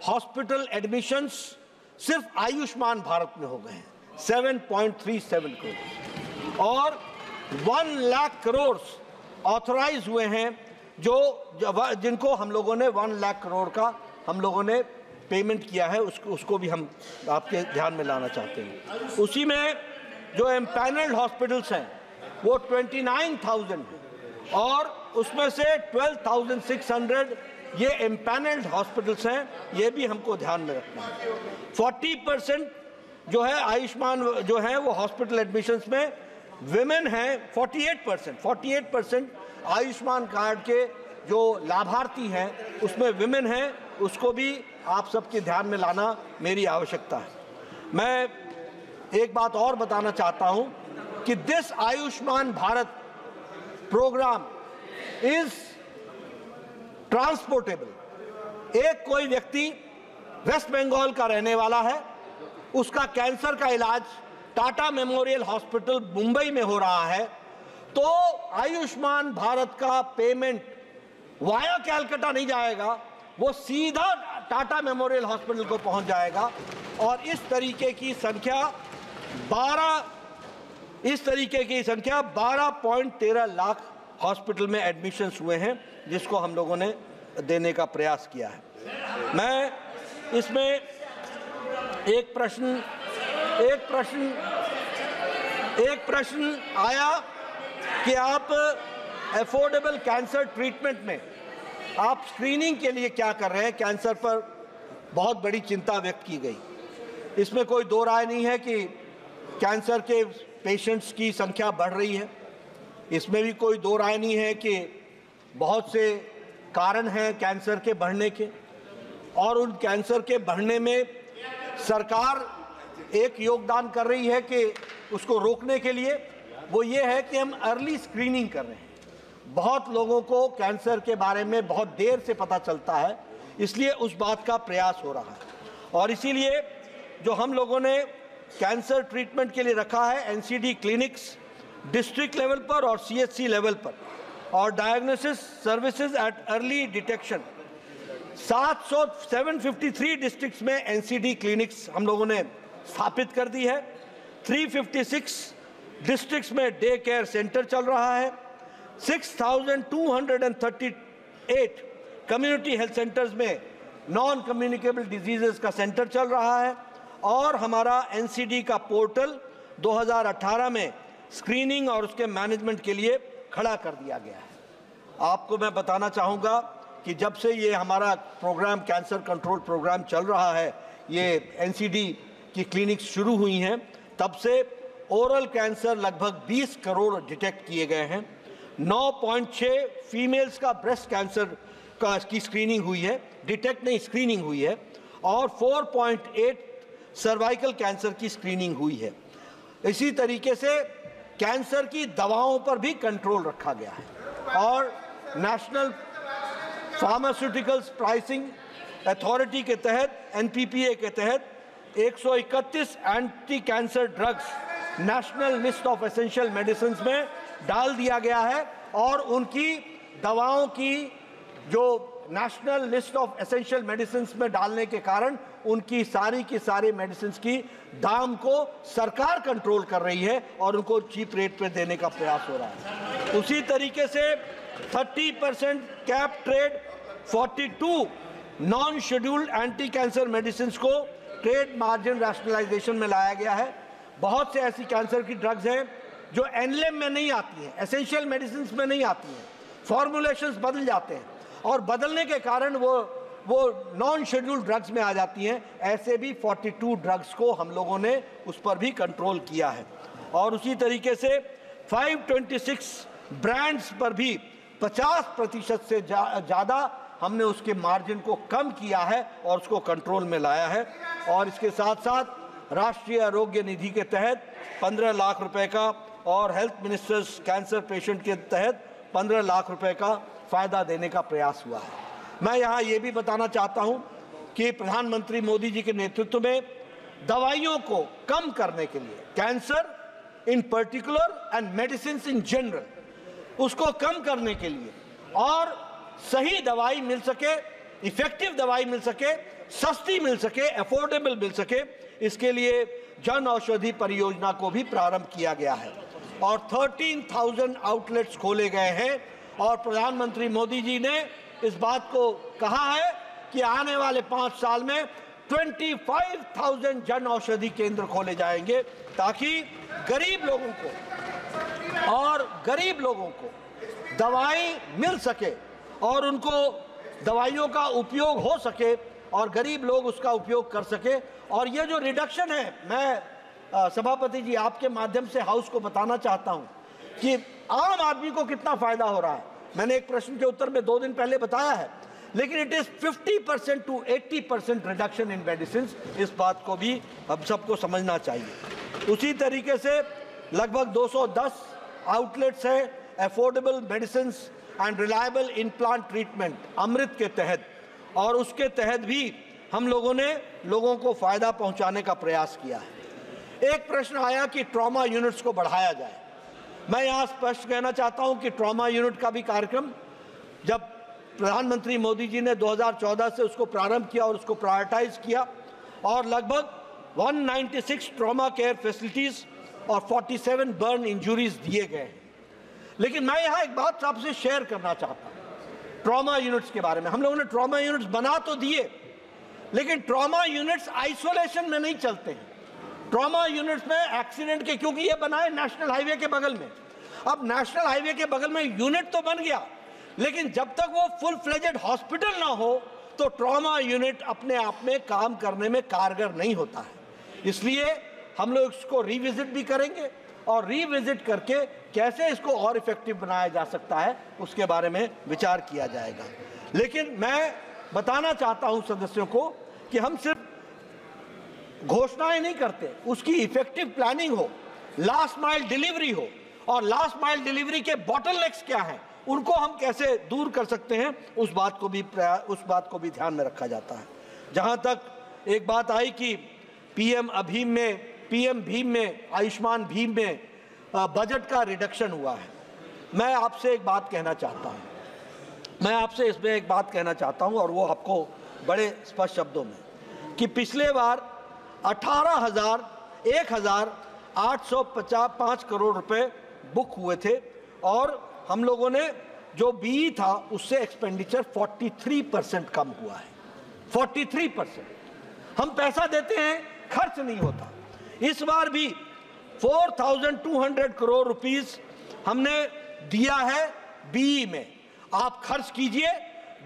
हॉस्पिटल एडमिशंस सिर्फ आयुष्मान भारत में हो गए हैं, 7.37 करोड़, और 1 लाख करोड़ ऑथराइज हुए हैं जिनको हम लोगों ने 1 लाख करोड़ का हम लोगों ने पेमेंट किया है। उसको भी हम आपके ध्यान में लाना चाहते हैं। उसी में जो एम्पैनल्ड हॉस्पिटल्स हैं वो 29,000 हैं और उसमें से 12,600 ये एम्पैनल्ड हॉस्पिटल्स हैं, ये भी हमको ध्यान में रखना है। 40% जो है आयुष्मान जो है वो हॉस्पिटल एडमिशंस में विमेन हैं। 48% आयुष्मान कार्ड के जो लाभार्थी हैं उसमें विमेन हैं, उसको भी आप सबके ध्यान में लाना मेरी आवश्यकता है। मैं एक बात और बताना चाहता हूं कि this Ayushman Bharat programme is transportable. एक कोई व्यक्ति वेस्ट बंगाल का रहने वाला है, उसका कैंसर का इलाज टाटा मेमोरियल हॉस्पिटल मुंबई में हो रहा है, तो आयुष्मान भारत का पेमेंट वाया कैलकाटा नहीं जाएगा, वो सीधा टाटा मेमोरियल हॉस्पिटल को पहुंच जाएगा। और इस तरीके की संख्या 12.13 लाख हॉस्पिटल में एडमिशन्स हुए हैं, जिसको हम लोगों ने देने का प्रयास किया है। मैं इसमें एक प्रश्न आया कि आप अफोर्डेबल कैंसर ट्रीटमेंट में आप स्क्रीनिंग के लिए क्या कर रहे हैं। कैंसर पर बहुत बड़ी चिंता व्यक्त की गई। इसमें कोई दो राय नहीं है कि कैंसर के पेशेंट्स की संख्या बढ़ रही है। इसमें भी कोई दो राय नहीं है कि बहुत से कारण हैं कैंसर के बढ़ने के, और उन कैंसर के बढ़ने में सरकार एक योगदान कर रही है कि उसको रोकने के लिए, वो ये है कि हम अर्ली स्क्रीनिंग कर रहे हैं। बहुत लोगों को कैंसर के बारे में बहुत देर से पता चलता है, इसलिए उस बात का प्रयास हो रहा है। और इसीलिए जो हम लोगों ने कैंसर ट्रीटमेंट के लिए रखा है, एनसीडी क्लिनिक्स डिस्ट्रिक्ट लेवल पर और सीएचसी लेवल पर, और diagnosis services at early detection 753 districts में एनसीडी क्लिनिक्स हम लोगों ने स्थापित कर दी है। 356 डिस्ट्रिक्ट्स में डे केयर सेंटर चल रहा है। 6,238 कम्युनिटी हेल्थ सेंटर्स में नॉन कम्युनिकेबल डिजीजेस का सेंटर चल रहा है, और हमारा एनसीडी का पोर्टल 2018 में स्क्रीनिंग और उसके मैनेजमेंट के लिए खड़ा कर दिया गया है। आपको मैं बताना चाहूँगा कि जब से ये हमारा प्रोग्राम कैंसर कंट्रोल प्रोग्राम चल रहा है, ये एनसीडी की क्लिनिक्स शुरू हुई हैं, तब से ओरल कैंसर लगभग 20 करोड़ डिटेक्ट किए गए हैं। 9.6 फीमेल्स का ब्रेस्ट कैंसर की स्क्रीनिंग हुई है, डिटेक्ट नहीं स्क्रीनिंग हुई है, और 4.8 सर्वाइकल कैंसर की स्क्रीनिंग हुई है। इसी तरीके से कैंसर की दवाओं पर भी कंट्रोल रखा गया है, और नेशनल फार्मास्यूटिकल्स प्राइसिंग अथॉरिटी के तहत, एनपीपीए के तहत 131 anti cancer drugs national list of essential medicine में डाल दिया गया है, और उनकी दवाओं की जो national list of essential medicine में डालने के कारण उनकी सारी की सारी मेडिसिन की दाम को सरकार कंट्रोल कर रही है और उनको चीप रेट पे देने का प्रयास हो रहा है। उसी तरीके से 30% cap trade 42 non scheduled anti cancer medicine को ट्रेड मार्जिन रैशनलाइजेशन में लाया गया है। बहुत से ऐसी कैंसर की ड्रग्स हैं जो एनलेम में नहीं आती हैं, एसेंशियल मेडिसिन में नहीं आती हैं, फॉर्मुलेशंस बदल जाते हैं और बदलने के कारण वो नॉन शेड्यूल्ड ड्रग्स में आ जाती हैं। ऐसे भी 42 ड्रग्स को हम लोगों ने उस पर भी कंट्रोल किया है। और उसी तरीके से 526 ब्रांड्स पर भी 50% से ज़्यादा हमने उसके मार्जिन को कम किया है और उसको कंट्रोल में लाया है। और इसके साथ साथ राष्ट्रीय आरोग्य निधि के तहत 15 लाख रुपए का और हेल्थ मिनिस्टर्स कैंसर पेशेंट के तहत 15 लाख रुपए का फ़ायदा देने का प्रयास हुआ है। मैं यहाँ ये भी बताना चाहता हूँ कि प्रधानमंत्री मोदी जी के नेतृत्व में दवाइयों को कम करने के लिए, cancer in particular and medicine in general, उसको कम करने के लिए और सही दवाई मिल सके, इफेक्टिव दवाई मिल सके, सस्ती मिल सके, अफोर्डेबल मिल सके, इसके लिए जन औषधि परियोजना को भी प्रारंभ किया गया है और 13,000 आउटलेट्स खोले गए हैं। और प्रधानमंत्री मोदी जी ने इस बात को कहा है कि आने वाले 5 साल में 25,000 जन औषधि केंद्र खोले जाएंगे ताकि गरीब लोगों को दवाई मिल सके और उनको दवाइयों का उपयोग हो सके और गरीब लोग उसका उपयोग कर सके। और ये जो रिडक्शन है, मैं सभापति जी आपके माध्यम से हाउस को बताना चाहता हूं कि आम आदमी को कितना फायदा हो रहा है। मैंने एक प्रश्न के उत्तर में 2 दिन पहले बताया है, लेकिन it is 50% to 80% reduction in medicine. इस बात को भी हम सबको समझना चाहिए। उसी तरीके से लगभग 210 आउटलेट्स हैं affordable medicine and reliable implant treatment Amrit के तहत, और उसके तहत भी हम लोगों ने लोगों को फायदा पहुंचाने का प्रयास किया है। एक प्रश्न आया कि ट्रॉमा यूनिट्स को बढ़ाया जाए। मैं यहाँ स्पष्ट कहना चाहता हूँ कि ट्रॉमा यूनिट का भी कार्यक्रम जब प्रधानमंत्री मोदी जी ने 2014 से उसको प्रारंभ किया और उसको प्रायोरिटाइज किया और लगभग 196 ट्रॉमा केयर फैसिलिटीज और 47 बर्न इंजुरीज दिए गए। लेकिन मैं यहाँ एक बात आपसे शेयर करना चाहता हूँ ट्रॉमा यूनिट्स के बारे में। हम लोगों ने ट्रॉमा यूनिट्स बना तो दिए, लेकिन ट्रॉमा यूनिट्स आइसोलेशन में नहीं चलते हैं। ट्रॉमा यूनिट्स में एक्सीडेंट के, क्योंकि ये बनाए नेशनल हाईवे के बगल में, अब नेशनल हाईवे के बगल में यूनिट तो बन गया, लेकिन जब तक वो फुल फ्लेजेड हॉस्पिटल ना हो तो ट्रॉमा यूनिट अपने आप में काम करने में कारगर नहीं होता है। इसलिए हम लोग इसको रिविजिट भी करेंगे और रिविजिट करके कैसे इसको और इफेक्टिव बनाया जा सकता है उसके बारे में विचार किया जाएगा। लेकिन मैं बताना चाहता हूं सदस्यों को कि हम सिर्फ घोषणाएं नहीं करते, उसकी इफेक्टिव प्लानिंग हो, लास्ट माइल डिलीवरी हो, और लास्ट माइल डिलीवरी के बॉटलनेक्स क्या हैं उनको हम कैसे दूर कर सकते हैं उस बात को भी ध्यान में रखा जाता है। जहां तक एक बात आई कि पीएम भीम में आयुष्मान भीम में बजट का रिडक्शन हुआ है, मैं आपसे एक बात कहना चाहता हूं, मैं आपसे इसमें एक बात कहना चाहता हूं और वो आपको बड़े स्पष्ट शब्दों में, कि पिछले बार 1,855 करोड़ रुपए बुक हुए थे और हम लोगों ने जो बीई था उससे एक्सपेंडिचर 43% कम हुआ है। 43% हम पैसा देते हैं, खर्च नहीं होता। इस बार भी 4,200 करोड़ रुपीस हमने दिया है बीई में। आप खर्च कीजिए,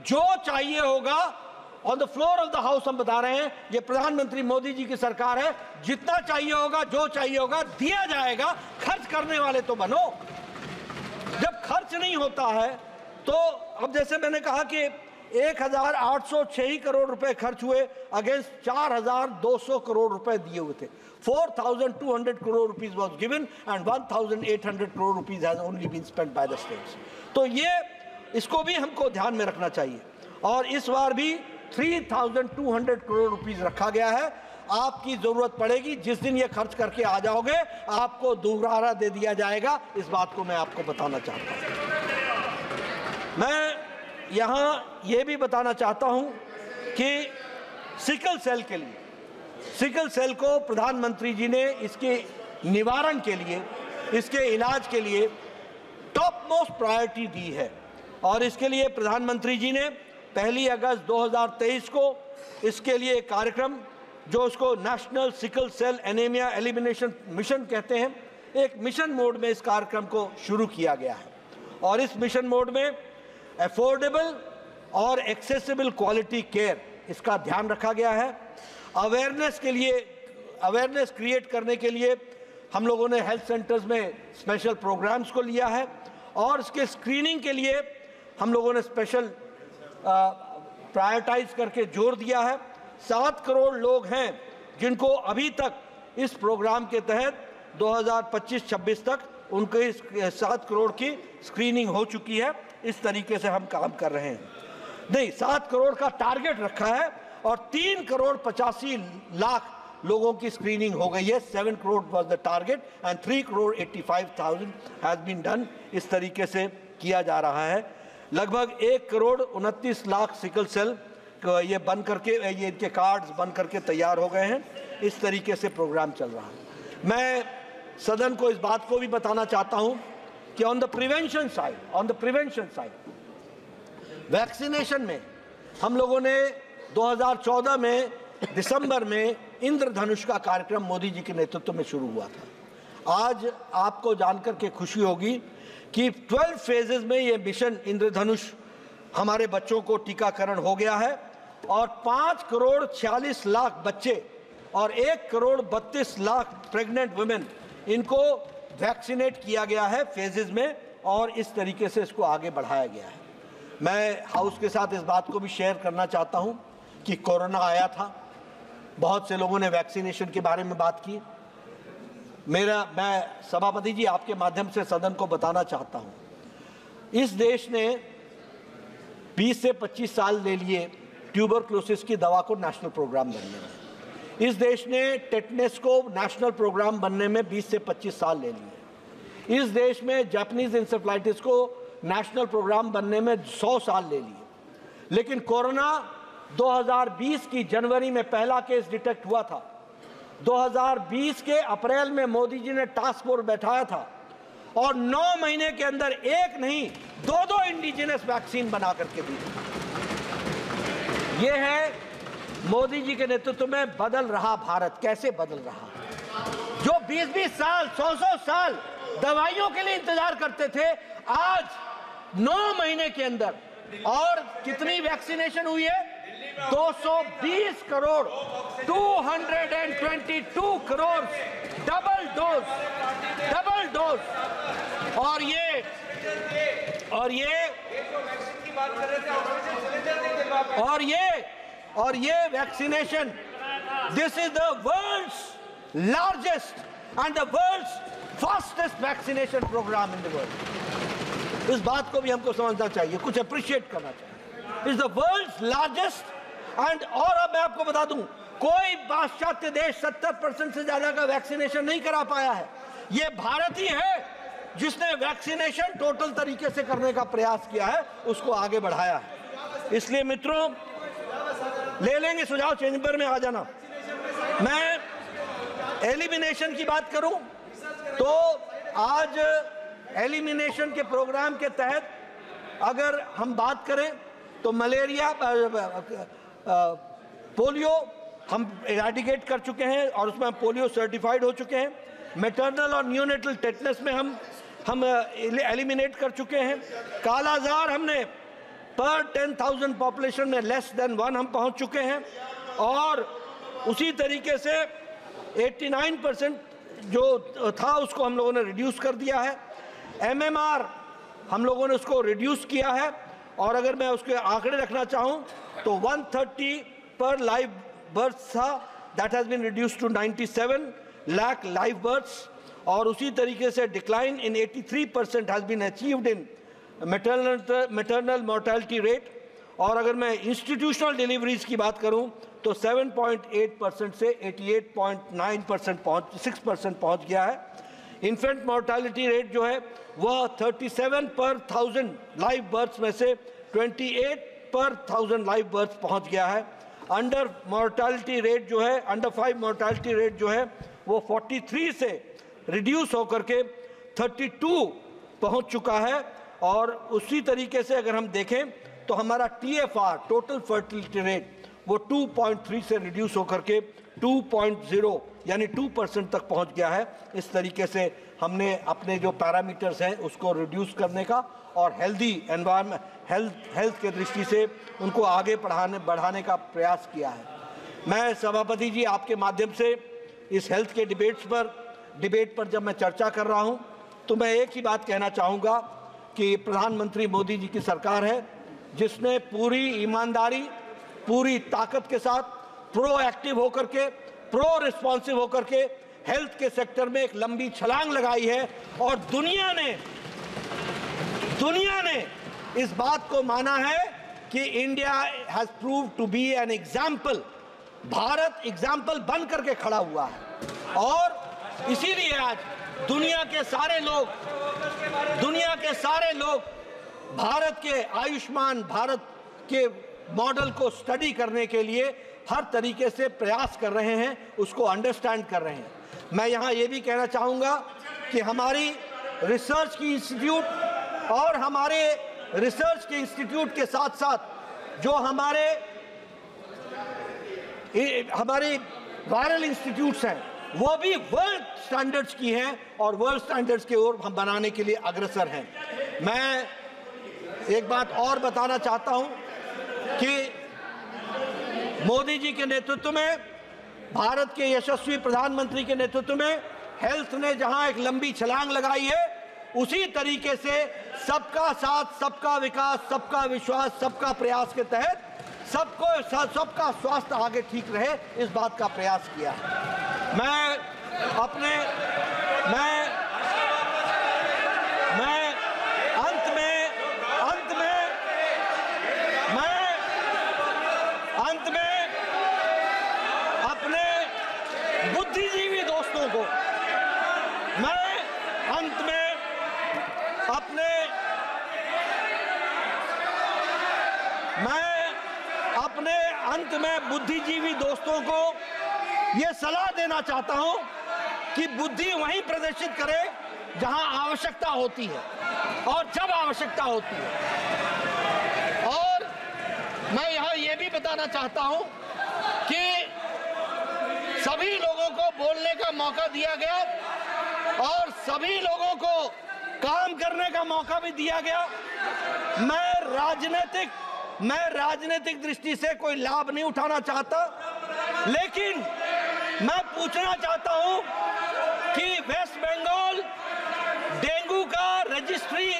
जो चाहिए होगा on the floor of the house हम बता रहे हैं, ये प्रधानमंत्री मोदी जी की सरकार है, जितना चाहिए होगा, जो चाहिए होगा दिया जाएगा। खर्च करने वाले तो बनो। जब खर्च नहीं होता है तो अब जैसे मैंने कहा कि 1,806 करोड़ रुपए खर्च हुए अगेंस्ट 4,200 करोड़ रुपए दिए हुए थे। 4,200 crore rupees was given and 1,800 crore rupees has only been spent by the states. तो ये इसको भी हमको ध्यान में रखना चाहिए। और इस बार भी 3,200 करोड़ रुपीस रखा गया है। आपकी जरूरत पड़ेगी, जिस दिन ये खर्च करके आ जाओगे आपको दोबारा दे दिया जाएगा। इस बात को मैं आपको बताना चाहता हूं। मैं यहाँ ये भी बताना चाहता हूं कि सिकल सेल के लिए, सिकल सेल को प्रधानमंत्री जी ने इसके निवारण के लिए, इसके इलाज के लिए टॉप मोस्ट प्रायोरिटी दी है। और इसके लिए प्रधानमंत्री जी ने 1 अगस्त 2023 को इसके लिए एक कार्यक्रम, जो उसको national sickle cell anaemia elimination mission कहते हैं, एक मिशन मोड में इस कार्यक्रम को शुरू किया गया है। और इस मिशन मोड में अफोर्डेबल और एक्सेसिबल क्वालिटी केयर, इसका ध्यान रखा गया है। अवेयरनेस के लिए, अवेयरनेस क्रिएट करने के लिए हम लोगों ने हेल्थ सेंटर्स में स्पेशल प्रोग्राम्स को लिया है। और इसके स्क्रीनिंग के लिए हम लोगों ने स्पेशल प्रायोरिटाइज करके जोर दिया है। 7 करोड़ लोग हैं जिनको अभी तक इस प्रोग्राम के तहत 2025-26 तक उनके 7 करोड़ की स्क्रीनिंग हो चुकी है। इस तरीके से हम काम कर रहे हैं। नहीं, 7 करोड़ का टारगेट रखा है और 3 करोड़ 85 लाख लोगों की स्क्रीनिंग हो गई है। 7 crore was the target and 3,85,000 has been done. इस तरीके से किया जा रहा है। लगभग 1,29,00,000 सिकल सेल ये बन करके, ये इनके कार्ड्स बन करके तैयार हो गए हैं। इस तरीके से प्रोग्राम चल रहा है। मैं सदन को इस बात को भी बताना चाहता हूं कि on the prevention side vaccination में हम लोगों ने 2014 में दिसंबर में इंद्रधनुष का कार्यक्रम मोदी जी के नेतृत्व में शुरू हुआ था। आज आपको जानकर के खुशी होगी कि 12 फेजेस में ये मिशन इंद्रधनुष हमारे बच्चों को टीकाकरण हो गया है और 5,46,00,000 बच्चे और 1,32,00,000 प्रेग्नेंट वुमेन, इनको वैक्सीनेट किया गया है फेजेस में और इस तरीके से इसको आगे बढ़ाया गया है। मैं हाउस के साथ इस बात को भी शेयर करना चाहता हूं कि कोरोना आया था, बहुत से लोगों ने वैक्सीनेशन के बारे में बात की। मैं सभापति जी आपके माध्यम से सदन को बताना चाहता हूं, इस देश ने 20 से 25 साल ले लिए ट्यूबरक्लोसिस की दवा को नेशनल प्रोग्राम बनने में। इस देश ने टेटनस को नेशनल प्रोग्राम बनने में 20 से 25 साल ले लिए। इस देश में जापानीज इंसेफ्लाइटिस को नेशनल प्रोग्राम बनने में 100 साल ले लिए। लेकिन कोरोना 2020 की जनवरी में पहला केस डिटेक्ट हुआ था। 2020 के अप्रैल में मोदी जी ने टास्क फोर्स बैठाया था और 9 महीने के अंदर एक नहीं 2 इंडिजिनस वैक्सीन बना करके दी। ये है मोदी जी के नेतृत्व में बदल रहा भारत। कैसे बदल रहा? जो 20-20 साल 100-100 साल दवाइयों के लिए इंतजार करते थे, आज 9 महीने के अंदर। और कितनी वैक्सीनेशन हुई है? 220 करोड़, 222 करोड़ डबल डोज। और ये vaccination, this is the world's largest and the world's fastest vaccination programme in the world. इस बात को भी हमको समझना चाहिए, कुछ अप्रिशिएट करना चाहिए। Is the world's largest and, और अब मैं आपको बता दूं, कोई पाश्चात्य देश 70% से ज्यादा का वैक्सीनेशन नहीं करा पाया है। ये भारत ही है जिसने वैक्सीनेशन टोटल तरीके से करने का प्रयास किया है, उसको आगे बढ़ाया है। इसलिए मित्रों, ले लेंगे सुझाव, चेंबर में आ जाना। मैं एलिमिनेशन की बात करूं तो आज एलिमिनेशन के प्रोग्राम के तहत अगर हम बात करें तो मलेरिया, पोलियो हम इरेडिकेट कर चुके हैं और उसमें हम पोलियो सर्टिफाइड हो चुके हैं। मैटरनल और न्यूनेटल टेटनस में हम एलिमिनेट कर चुके हैं। कालाजार हमने पर 10,000 पॉपुलेशन में लेस देन 1 हम पहुंच चुके हैं। और उसी तरीके से 89% जो था उसको हम लोगों ने रिड्यूस कर दिया है। MMR हम लोगों ने उसको रिड्यूस किया है और अगर मैं उसके आंकड़े रखना चाहूं तो 130 पर लाइव बर्थ था, that has been reduced to 97 lakh live births. और उसी तरीके से decline in 83% has been achieved in maternal mortality rate. और अगर मैं इंस्टीट्यूशनल डिलीवरीज की बात करूं तो 7.8% से 88.9% 6% पहुंच गया है। इन्फेंट मोर्टेलिटी रेट जो है वह 37 पर 1000 लाइव बर्थ्स में से 28 पर 1000 लाइव बर्थ्स पहुंच गया है। अंडर मोर्टेलिटी रेट जो है, अंडर 5 मोर्टेलिटी रेट जो है वो 43 से रिड्यूस होकर के 32 पहुंच चुका है। और उसी तरीके से अगर हम देखें तो हमारा TFR टोटल फर्टिलिटी रेट वो 2.3 से रिड्यूस होकर के 2.0 यानी 2% तक पहुंच गया है। इस तरीके से हमने अपने जो पैरामीटर्स हैं उसको रिड्यूस करने का और हेल्दी एनवायरनमेंट, हेल्थ के दृष्टि से उनको आगे बढ़ाने का प्रयास किया है। मैं सभापति जी आपके माध्यम से इस हेल्थ के डिबेट पर जब मैं चर्चा कर रहा हूं तो मैं एक ही बात कहना चाहूँगा कि प्रधानमंत्री मोदी जी की सरकार है जिसने पूरी ईमानदारी, पूरी ताकत के साथ प्रोएक्टिव होकर के, प्रो रिस्पॉन्सिव होकर के हेल्थ के सेक्टर में एक लंबी छलांग लगाई है। और दुनिया ने इस बात को माना है कि India has proved to be an example Bharat example बन करके खड़ा हुआ है और इसीलिए आज दुनिया के सारे लोग भारत के आयुष्मान भारत के मॉडल को स्टडी करने के लिए हर तरीके से प्रयास कर रहे हैं, उसको अंडरस्टैंड कर रहे हैं। मैं यहाँ ये भी कहना चाहूँगा कि हमारी रिसर्च की इंस्टीट्यूट और हमारे रिसर्च के इंस्टीट्यूट के साथ साथ जो हमारे वायरल इंस्टीट्यूट्स हैं वो भी वर्ल्ड स्टैंडर्ड्स की हैं और वर्ल्ड स्टैंडर्ड्स की ओर हम बनाने के लिए अग्रसर हैं। मैं एक बात और बताना चाहता हूं कि मोदी जी के नेतृत्व में, भारत के यशस्वी प्रधानमंत्री के नेतृत्व में हेल्थ ने जहां एक लंबी छलांग लगाई है, उसी तरीके से सबका साथ, सबका विकास, सबका विश्वास, सबका प्रयास के तहत सबका स्वास्थ्य आगे ठीक रहे, इस बात का प्रयास किया है। मैं अंत में अपने बुद्धिजीवी दोस्तों को बुद्धिजीवी दोस्तों को यह सलाह देना चाहता हूं कि बुद्धि वहीं प्रदर्शित करे जहां आवश्यकता होती है और जब आवश्यकता होती है। और मैं यहां यह भी बताना चाहता हूं कि सभी लोगों को बोलने का मौका दिया गया और सभी लोगों को काम करने का मौका भी दिया गया। मैं राजनीतिक दृष्टि से कोई लाभ नहीं उठाना चाहता, लेकिन मैं पूछना चाहता हूं कि वेस्ट बंगाल डेंगू का रजिस्ट्री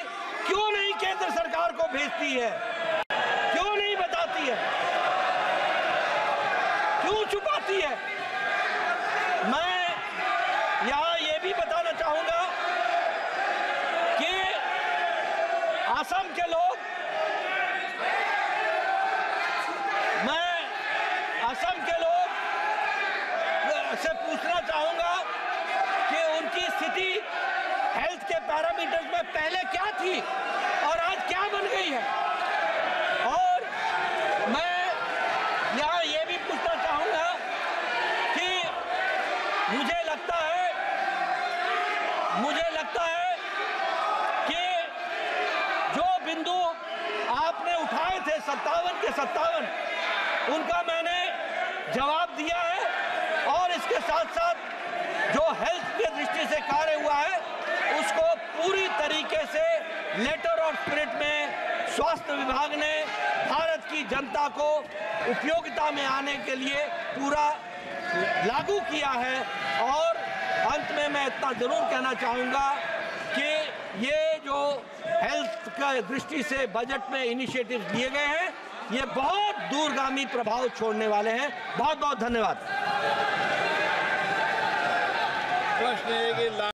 क्यों नहीं केंद्र सरकार को भेजती है, क्यों नहीं बताती है, क्यों छुपाती है। मैं यहां यह भी बताना चाहूंगा कि असम के लोग, से पूछना चाहूंगा कि उनकी स्थिति हेल्थ के पैरामीटर्स में पहले क्या थी और आज क्या बन गई है। और मैं यहां यह भी पूछना चाहूंगा कि मुझे लगता है कि जो बिंदु आपने उठाए थे 57 के 57, उनका मैंने जवाब दिया है और इसके साथ साथ जो हेल्थ की दृष्टि से कार्य हुआ है उसको पूरी तरीके से लेटर और स्पिरिट में स्वास्थ्य विभाग ने भारत की जनता को उपयोगिता में आने के लिए पूरा लागू किया है। और अंत में मैं इतना जरूर कहना चाहूँगा कि ये जो हेल्थ का दृष्टि से बजट में इनिशिएटिव लिए गए हैं, ये बहुत दूरगामी प्रभाव छोड़ने वाले हैं। बहुत बहुत धन्यवाद। प्रश्न है कि